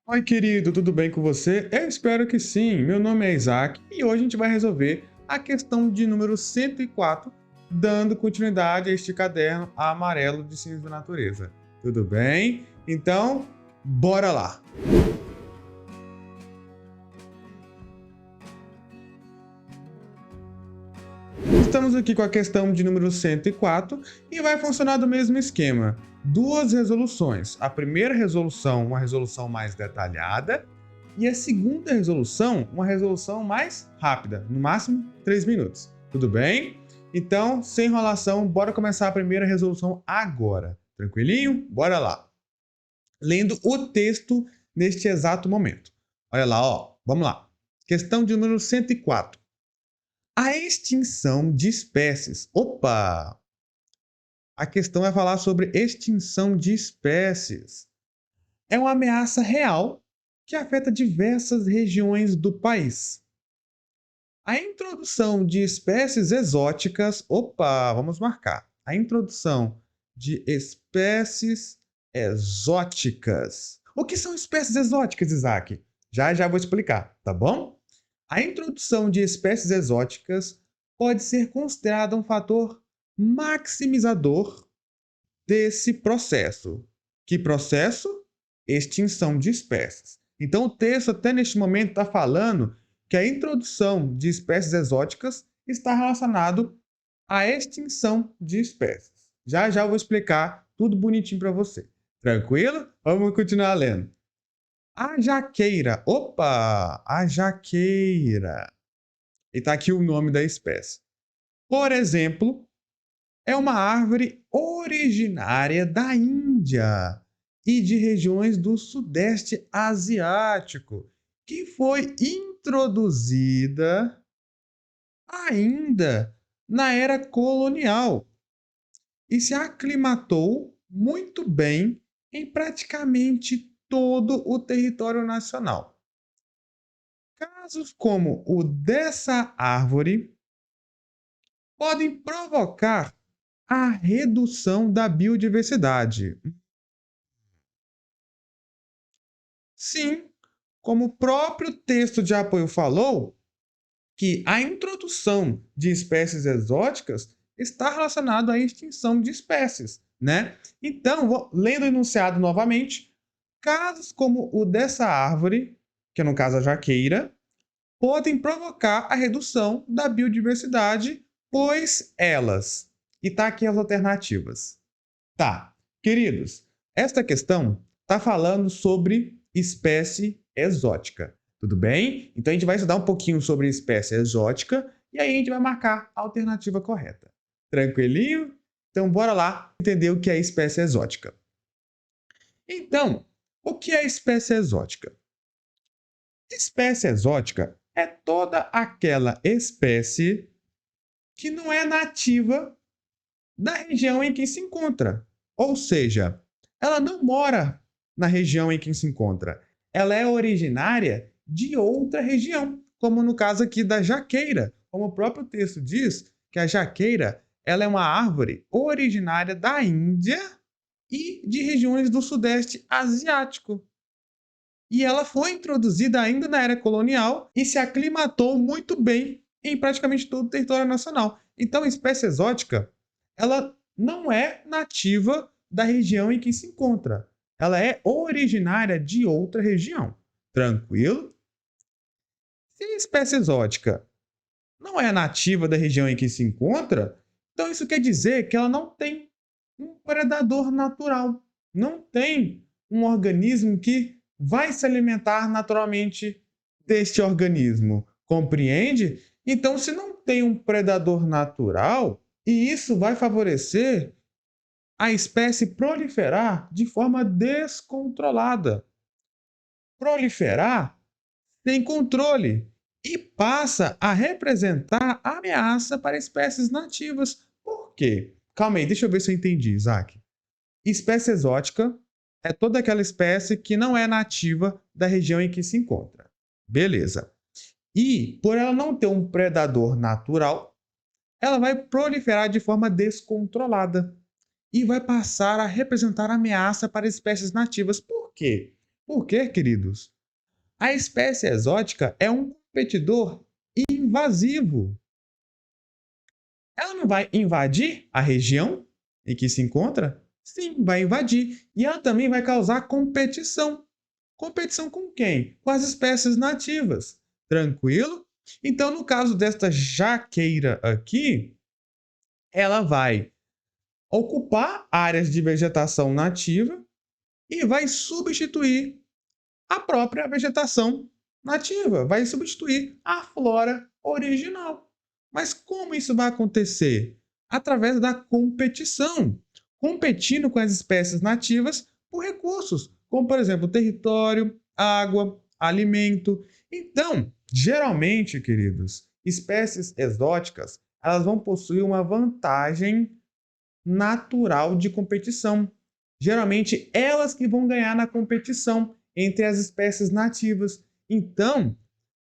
Oi, querido, tudo bem com você? Eu espero que sim. Meu nome é Isaac e hoje a gente vai resolver a questão de número 104, dando continuidade a este caderno amarelo de Ciências da Natureza. Tudo bem? Então, bora lá! Estamos aqui com a questão de número 104 e vai funcionar do mesmo esquema. Duas resoluções. A primeira resolução, uma resolução mais detalhada, e a segunda resolução, uma resolução mais rápida, no máximo 3 minutos. Tudo bem? Então, sem enrolação, bora começar a primeira resolução agora. Tranquilinho? Bora lá. Lendo o texto neste exato momento. Olha lá, ó. Vamos lá. Questão de número 104. A extinção de espécies. Opa! A questão vai falar sobre extinção de espécies. É uma ameaça real que afeta diversas regiões do país. A introdução de espécies exóticas. Opa, vamos marcar. A introdução de espécies exóticas. O que são espécies exóticas, Isaac? Já já vou explicar, tá bom? A introdução de espécies exóticas pode ser considerada um fator maximizador desse processo. Que processo? Extinção de espécies. Então, o texto, até neste momento, está falando que a introdução de espécies exóticas está relacionado à extinção de espécies. Já já eu vou explicar tudo bonitinho para você. Tranquilo? Vamos continuar lendo. A jaqueira. Opa! A jaqueira. E está aqui o nome da espécie. Por exemplo, é uma árvore originária da Índia e de regiões do Sudeste Asiático, que foi introduzida ainda na era colonial e se aclimatou muito bem em praticamente todo o território nacional. Casos como o dessa árvore podem provocar a redução da biodiversidade. Sim, como o próprio texto de apoio falou, que a introdução de espécies exóticas está relacionada à extinção de espécies, né? Então, lendo o enunciado novamente, casos como o dessa árvore, que é no caso a jaqueira, podem provocar a redução da biodiversidade, pois elas. E tá aqui as alternativas. Tá, queridos, esta questão está falando sobre espécie exótica, tudo bem? Então a gente vai estudar um pouquinho sobre espécie exótica e aí a gente vai marcar a alternativa correta. Tranquilinho? Então bora lá entender o que é espécie exótica. Então, o que é espécie exótica? Espécie exótica é toda aquela espécie que não é nativa da região em que se encontra. Ou seja, ela não mora na região em que se encontra. Ela é originária de outra região, como no caso aqui da jaqueira. Como o próprio texto diz, que a jaqueira ela é uma árvore originária da Índia e de regiões do Sudeste Asiático. E ela foi introduzida ainda na era colonial e se aclimatou muito bem em praticamente todo o território nacional. Então, a espécie exótica, ela não é nativa da região em que se encontra. Ela é originária de outra região. Tranquilo? Se a espécie exótica não é nativa da região em que se encontra, então isso quer dizer que ela não tem um predador natural. Não tem um organismo que vai se alimentar naturalmente deste organismo. Compreende? Então, se não tem um predador natural, e isso vai favorecer a espécie proliferar de forma descontrolada. Proliferar sem controle e passa a representar ameaça para espécies nativas. Por quê? Calma aí, deixa eu ver se eu entendi, Isaac. Espécie exótica é toda aquela espécie que não é nativa da região em que se encontra. Beleza. E, por ela não ter um predador natural, ela vai proliferar de forma descontrolada e vai passar a representar ameaça para espécies nativas. Por quê? Por quê, queridos? A espécie exótica é um competidor invasivo. Ela não vai invadir a região em que se encontra? Sim, vai invadir. E ela também vai causar competição. Competição com quem? Com as espécies nativas. Tranquilo? Então, no caso desta jaqueira aqui, ela vai ocupar áreas de vegetação nativa e vai substituir a própria vegetação nativa, vai substituir a flora original. Mas como isso vai acontecer? Através da competição, competindo com as espécies nativas por recursos, como por exemplo território, água, alimento. Então, geralmente, queridos, espécies exóticas, elas vão possuir uma vantagem natural de competição. Geralmente, elas que vão ganhar na competição entre as espécies nativas. Então,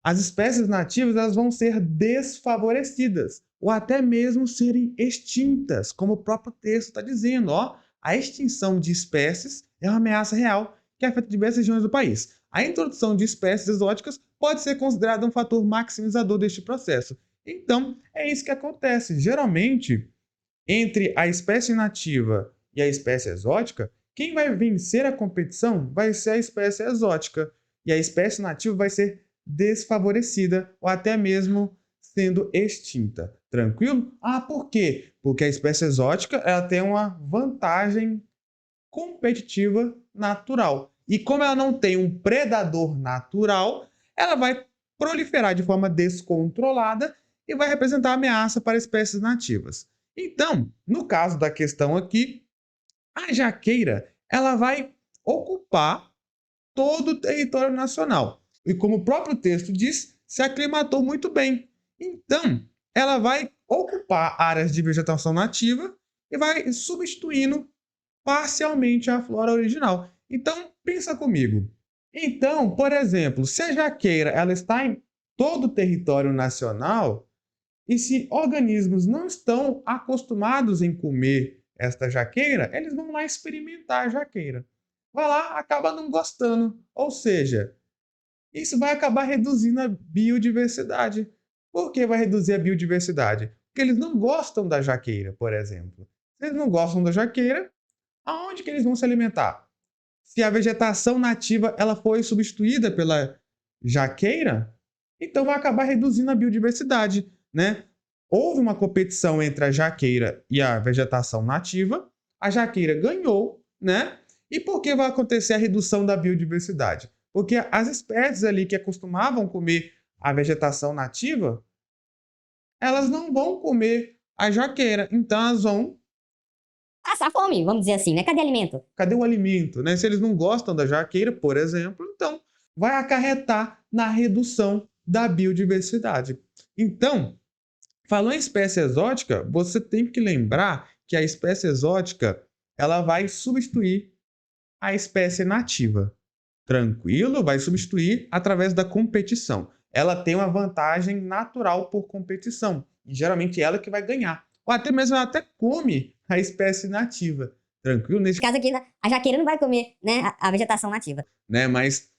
as espécies nativas elas vão ser desfavorecidas ou até mesmo serem extintas, como o próprio texto está dizendo. Ó, a extinção de espécies é uma ameaça real que afeta diversas regiões do país. A introdução de espécies exóticas pode ser considerada um fator maximizador deste processo. Então, é isso que acontece. Geralmente, entre a espécie nativa e a espécie exótica, quem vai vencer a competição vai ser a espécie exótica e a espécie nativa vai ser desfavorecida ou até mesmo sendo extinta. Tranquilo? Ah, por quê? Porque a espécie exótica ela tem uma vantagem competitiva natural. E como ela não tem um predador natural, ela vai proliferar de forma descontrolada e vai representar ameaça para espécies nativas. Então, no caso da questão aqui, a jaqueira ela vai ocupar todo o território nacional. E como o próprio texto diz, se aclimatou muito bem. Então, ela vai ocupar áreas de vegetação nativa e vai substituindo parcialmente a flora original. Então, pensa comigo. Então, por exemplo, se a jaqueira ela está em todo o território nacional e se organismos não estão acostumados em comer esta jaqueira, eles vão lá experimentar a jaqueira. Vai lá, acaba não gostando. Ou seja, isso vai acabar reduzindo a biodiversidade. Por que vai reduzir a biodiversidade? Porque eles não gostam da jaqueira, por exemplo. Se eles não gostam da jaqueira, aonde que eles vão se alimentar? Se a vegetação nativa ela foi substituída pela jaqueira, então vai acabar reduzindo a biodiversidade, né? Houve uma competição entre a jaqueira e a vegetação nativa, a jaqueira ganhou, né? E por que vai acontecer a redução da biodiversidade? Porque as espécies ali que acostumavam comer a vegetação nativa, elas não vão comer a jaqueira, então elas vão Passar fome, vamos dizer assim, né? Cadê alimento? cadê o alimento, né? Se eles não gostam da jaqueira, por exemplo, então vai acarretar na redução da biodiversidade. Então, falando em espécie exótica, você tem que lembrar que a espécie exótica ela vai substituir a espécie nativa. Tranquilo? Vai substituir através da competição. Ela tem uma vantagem natural por competição. E geralmente ela que vai ganhar. Ou até mesmo ela até come a espécie nativa. Tranquilo? Nesse caso aqui, a jaqueira não vai comer, né, a vegetação nativa. Né? Mas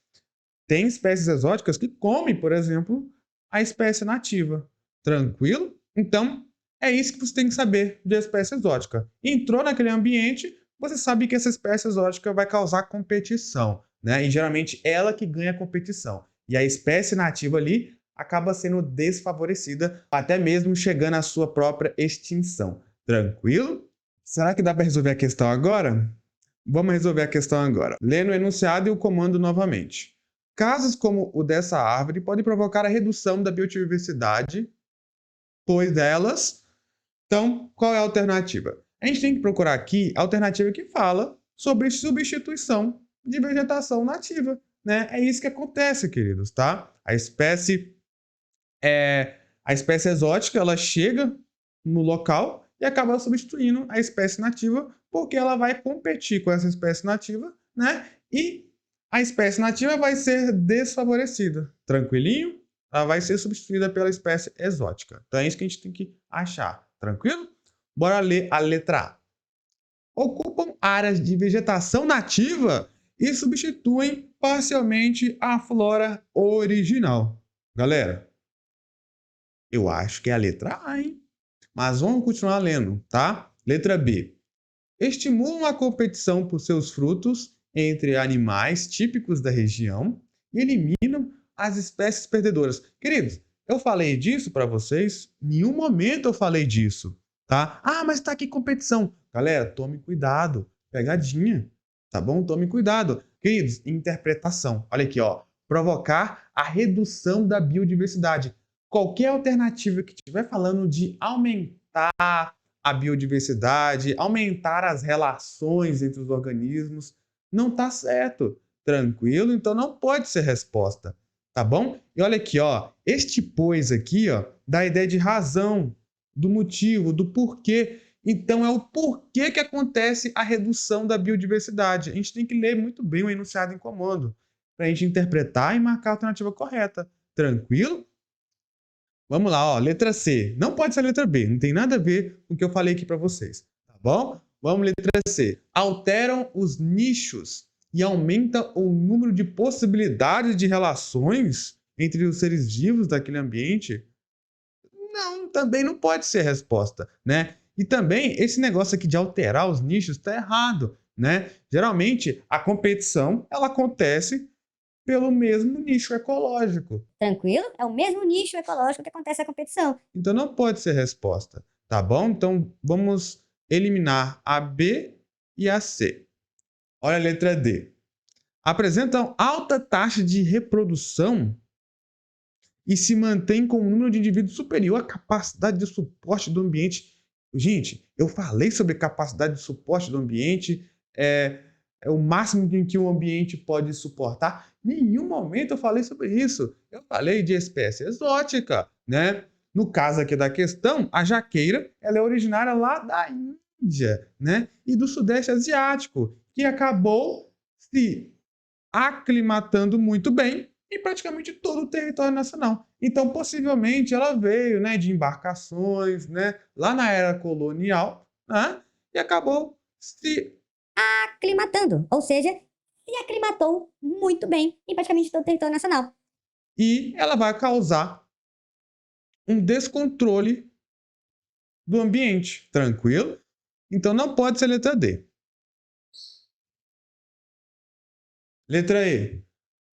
tem espécies exóticas que comem, por exemplo, a espécie nativa. Tranquilo? Então, é isso que você tem que saber de espécie exótica. Entrou naquele ambiente, você sabe que essa espécie exótica vai causar competição, né? E geralmente ela que ganha a competição. E a espécie nativa ali acaba sendo desfavorecida, até mesmo chegando à sua própria extinção. Tranquilo? Será que dá para resolver a questão agora? Vamos resolver a questão agora. Lendo o enunciado e o comando novamente. Casos como o dessa árvore podem provocar a redução da biodiversidade, pois elas... Então, qual é a alternativa? A gente tem que procurar aqui a alternativa que fala sobre substituição de vegetação nativa, né? É isso que acontece, queridos, tá? A espécie exótica, ela chega no local e acaba substituindo a espécie nativa, porque ela vai competir com essa espécie nativa, né? E a espécie nativa vai ser desfavorecida. Tranquilinho? Ela vai ser substituída pela espécie exótica. Então é isso que a gente tem que achar. Tranquilo? Bora ler a letra A. Ocupam áreas de vegetação nativa e substituem parcialmente a flora original. Galera, eu acho que é a letra A, hein? Mas vamos continuar lendo, tá? Letra B. Estimulam a competição por seus frutos entre animais típicos da região e eliminam as espécies perdedoras. Queridos, eu falei disso para vocês? Em nenhum momento eu falei disso, tá? Ah, mas tá aqui competição. Galera, tome cuidado. Pegadinha, tá bom? Tome cuidado. Queridos, interpretação. Olha aqui, ó. Provocar a redução da biodiversidade. Qualquer alternativa que estiver falando de aumentar a biodiversidade, aumentar as relações entre os organismos, não está certo. Tranquilo? Então não pode ser resposta, tá bom? E olha aqui, ó, este pois aqui, ó, dá a ideia de razão, do motivo, do porquê. Então é o porquê que acontece a redução da biodiversidade. A gente tem que ler muito bem o enunciado em comando para a gente interpretar e marcar a alternativa correta. Tranquilo? Vamos lá, ó, letra C. Não pode ser a letra B, não tem nada a ver com o que eu falei aqui para vocês, tá bom? Vamos, letra C. Alteram os nichos e aumenta o número de possibilidades de relações entre os seres vivos daquele ambiente? Não, também não pode ser a resposta, né? E também esse negócio aqui de alterar os nichos está errado, né? Geralmente a competição ela acontece pelo mesmo nicho ecológico. Tranquilo? É o mesmo nicho ecológico que acontece a competição. Então não pode ser resposta, tá bom? Então vamos eliminar a B e a C. Olha a letra D. Apresentam alta taxa de reprodução e se mantém com um número de indivíduos superior à capacidade de suporte do ambiente. Gente, eu falei sobre capacidade de suporte do ambiente, é o máximo em que o ambiente pode suportar. Em nenhum momento eu falei sobre isso. Eu falei de espécie exótica, né? No caso aqui da questão, a jaqueira, ela é originária lá da Índia, né? E do Sudeste Asiático, que acabou se aclimatando muito bem em praticamente todo o território nacional. Então, possivelmente, ela veio, né, de embarcações, né, lá na era colonial, né, e acabou se Aclimatando, ou seja, se aclimatou muito bem em praticamente todo o território nacional. e ela vai causar um descontrole do ambiente, tranquilo? Então não pode ser letra D. Letra E.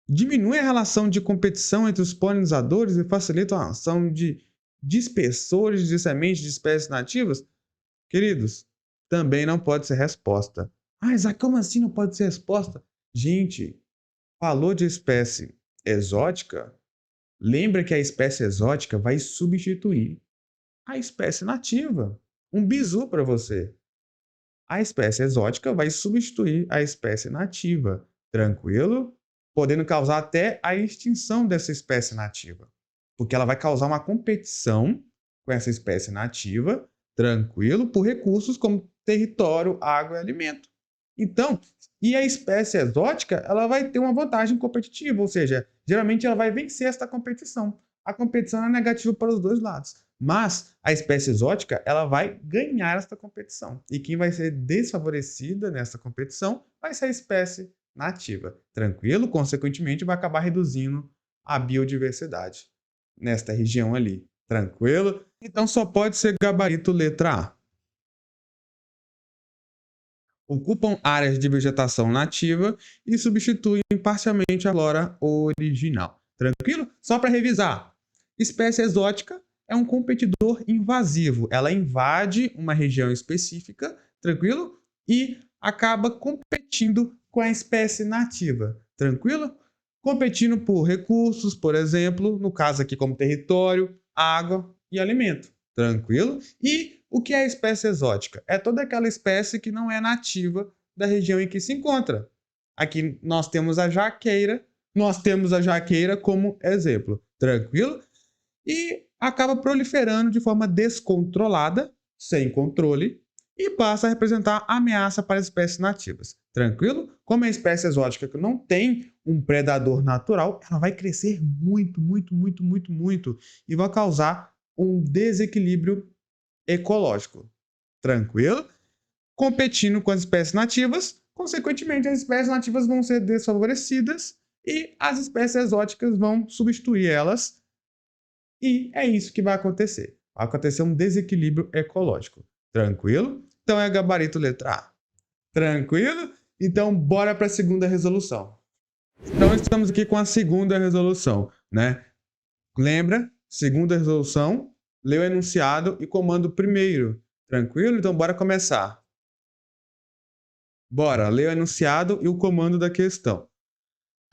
Diminui a relação de competição entre os polinizadores e facilita a ação de dispersores de sementes de espécies nativas? Queridos, também não pode ser resposta. Ah, Isaac, como assim não pode ser resposta? Gente, falou de espécie exótica? Lembra que a espécie exótica vai substituir a espécie nativa. Um bizu para você. A espécie exótica vai substituir a espécie nativa. Tranquilo? Podendo causar até a extinção dessa espécie nativa. Porque ela vai causar uma competição com essa espécie nativa, tranquilo, por recursos como território, água e alimento. Então, e a espécie exótica, ela vai ter uma vantagem competitiva, ou seja, geralmente ela vai vencer esta competição. A competição é negativa para os dois lados. Mas a espécie exótica, ela vai ganhar esta competição. E quem vai ser desfavorecida nessa competição vai ser a espécie nativa. Tranquilo? Consequentemente, vai acabar reduzindo a biodiversidade nesta região ali. Tranquilo? Então só pode ser gabarito letra A. Ocupam áreas de vegetação nativa e substituem parcialmente a flora original. Tranquilo? Só para revisar. Espécie exótica é um competidor invasivo. Ela invade uma região específica, tranquilo? E acaba competindo com a espécie nativa. Tranquilo? Competindo por recursos, por exemplo, no caso aqui como território, água e alimento. Tranquilo? E o que é a espécie exótica? É toda aquela espécie que não é nativa da região em que se encontra. Aqui nós temos a jaqueira como exemplo. Tranquilo? E acaba proliferando de forma descontrolada, sem controle, e passa a representar ameaça para as espécies nativas. Tranquilo? Como é a espécie exótica que não tem um predador natural, ela vai crescer muito, muito, muito, muito, muito e vai causar um desequilíbrio ecológico. Tranquilo? Competindo com as espécies nativas, consequentemente, as espécies nativas vão ser desfavorecidas e as espécies exóticas vão substituir elas. E é isso que vai acontecer. Vai acontecer um desequilíbrio ecológico. Tranquilo? Então é gabarito letra A. Tranquilo? Então bora para a segunda resolução. Então estamos aqui com a segunda resolução, né? Lembra? Segunda resolução, lê o enunciado e comando primeiro. Tranquilo? Então bora começar. Bora, lê o enunciado e o comando da questão.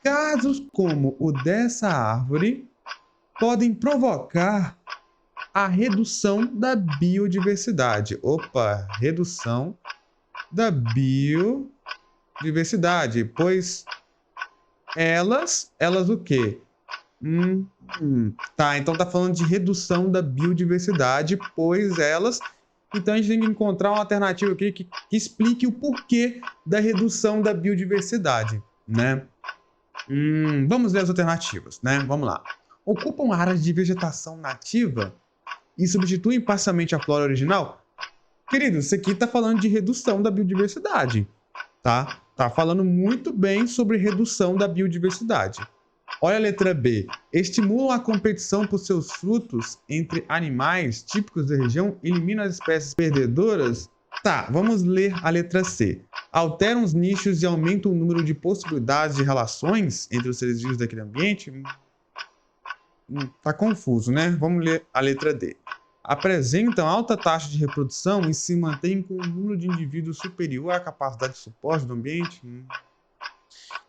Casos como o dessa árvore podem provocar a redução da biodiversidade. Opa, redução da biodiversidade, pois elas o quê? Tá, então tá falando de redução da biodiversidade, pois elas... Então a gente tem que encontrar uma alternativa aqui que explique o porquê da redução da biodiversidade, né? Vamos ver as alternativas, né? Vamos lá. Ocupam áreas de vegetação nativa e substituem parcialmente a flora original? Querido, isso aqui está falando de redução da biodiversidade, tá? Tá falando muito bem sobre redução da biodiversidade. Olha a letra B. Estimulam a competição por seus frutos entre animais típicos da região, eliminam as espécies perdedoras? Tá, vamos ler a letra C. Alteram os nichos e aumentam o número de possibilidades de relações entre os seres vivos daquele ambiente? Tá confuso, né? Vamos ler a letra D. Apresentam alta taxa de reprodução e se mantêm com um número de indivíduos superior à capacidade de suporte do ambiente?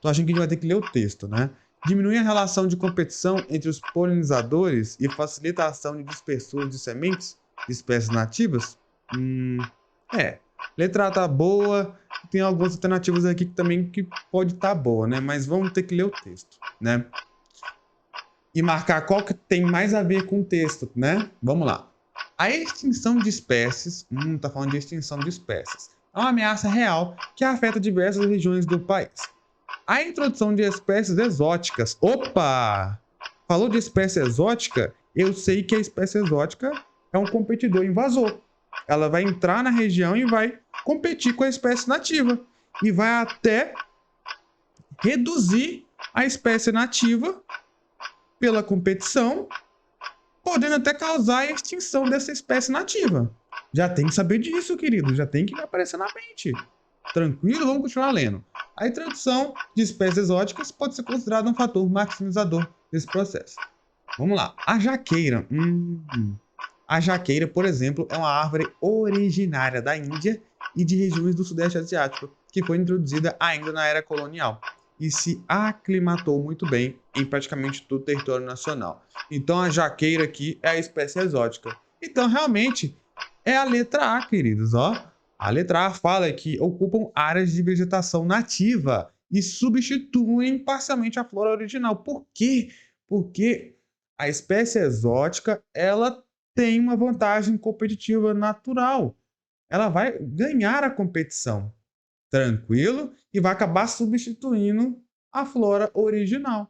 Tô achando que a gente vai ter que ler o texto, né? Diminui a relação de competição entre os polinizadores e facilitação de dispersores de sementes de espécies nativas? Letra A tá boa, tem algumas alternativas aqui que pode estar boa, né? Mas vamos ter que ler o texto, né? E marcar qual que tem mais a ver com o texto, né? Vamos lá. A extinção de espécies, tá falando de extinção de espécies, é uma ameaça real que afeta diversas regiões do país. A introdução de espécies exóticas. Opa! Falou de espécie exótica? Eu sei que a espécie exótica é um competidor invasor. Ela vai entrar na região e vai competir com a espécie nativa. E vai até reduzir a espécie nativa pela competição, podendo até causar a extinção dessa espécie nativa. Já tem que saber disso, querido. Já tem que aparecer na mente. Tranquilo? Vamos continuar lendo. A introdução de espécies exóticas pode ser considerada um fator maximizador desse processo. Vamos lá. A jaqueira. A jaqueira, por exemplo, é uma árvore originária da Índia e de regiões do Sudeste Asiático, que foi introduzida ainda na era colonial e se aclimatou muito bem em praticamente todo o território nacional. Então a jaqueira aqui é a espécie exótica. Então realmente é a letra A, queridos, ó. A letra A fala que ocupam áreas de vegetação nativa e substituem parcialmente a flora original. Por quê? Porque a espécie exótica, ela tem uma vantagem competitiva natural. Ela vai ganhar a competição, tranquilo? E vai acabar substituindo a flora original.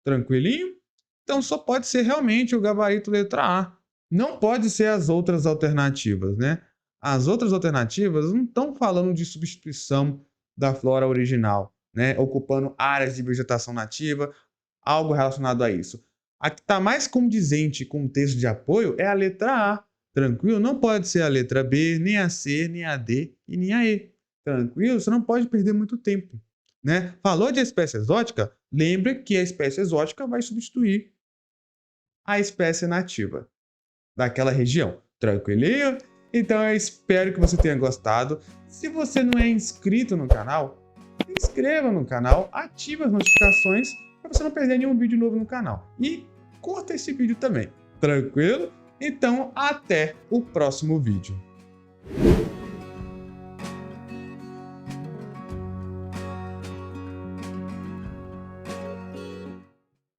Tranquilinho? Então só pode ser realmente o gabarito letra A. Não pode ser as outras alternativas, né? As outras alternativas não estão falando de substituição da flora original, né? Ocupando áreas de vegetação nativa, algo relacionado a isso. A que está mais condizente com o texto de apoio é a letra A. Tranquilo? Não pode ser a letra B, nem a C, nem a D e nem a E. Tranquilo? Você não pode perder muito tempo, né? Falou de espécie exótica? Lembre que a espécie exótica vai substituir a espécie nativa daquela região. Tranquilinho? Então eu espero que você tenha gostado. Se você não é inscrito no canal, se inscreva no canal, ative as notificações para você não perder nenhum vídeo novo no canal. E curta esse vídeo também. Tranquilo? Então até o próximo vídeo.